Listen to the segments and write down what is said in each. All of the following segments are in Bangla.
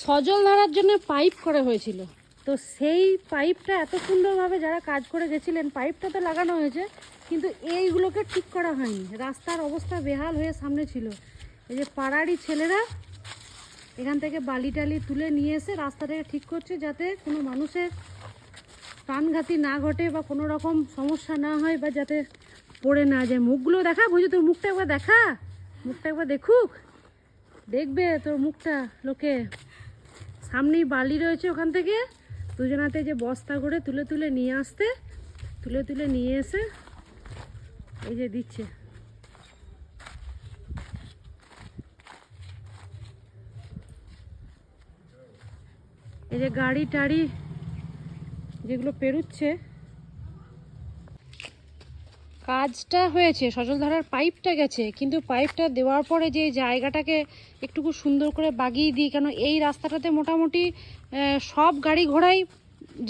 সজল ধারার জন্য পাইপ করা হয়েছিল, তো সেই পাইপটা এত সুন্দরভাবে যারা কাজ করে গেছিলেন, পাইপটা তো লাগানো হয়েছে কিন্তু এইগুলোকে ঠিক করা হয়নি। রাস্তার অবস্থা বেহাল হয়ে সামনে ছিল। এই যে পাড়ারই ছেলেরা এখান থেকে বালি টালি তুলে নিয়ে এসে রাস্তাটাকে ঠিক করছে, যাতে কোনো মানুষের প্রাণঘাতী না ঘটে বা কোনো রকম সমস্যা না হয়, বা যাতে পড়ে না যায়। মুখগুলো দেখা, বুঝি তোর মুখটা একবার দেখা, মুখটা একবার দেখুক, দেখবে তোর মুখটা লোকে। সামনেই বালি রয়েছে, ওখান থেকে দুজনাতে যে বস্তা করে তুলে তুলে নিয়ে আসতে, তুলে তুলে নিয়ে এসে এই যে দিচ্ছে। এই যে গাড়ি টাড়ি যেগুলো পেরুচ্ছে, কাজটা হয়েছে, সজলধারার পাইপটা গেছে, কিন্তু পাইপটা দেওয়ার পরে যে জায়গাটাকে একটুকু সুন্দর করে বাগিয়ে দিই, কেন এই রাস্তাটাতে মোটামুটি সব গাড়ি ঘোড়াই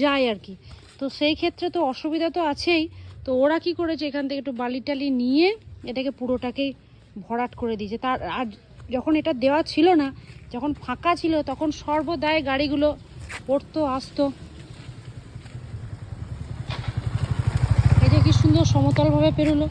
যায় আর কি, তো সেই ক্ষেত্রে তো অসুবিধা তো আছেই। তো ওরা কি করেছে, এখান থেকে একটু বালি টালি নিয়ে এটাকে পুরোটাকেই ভরাট করে দিয়েছে। তার আর যখন এটা দেওয়া ছিল না, যখন ফাঁকা ছিল, তখন সর্বদাই গাড়িগুলো পড়তো আসতো। এই যে কি সুন্দর সমতলভাবে পেরোলো।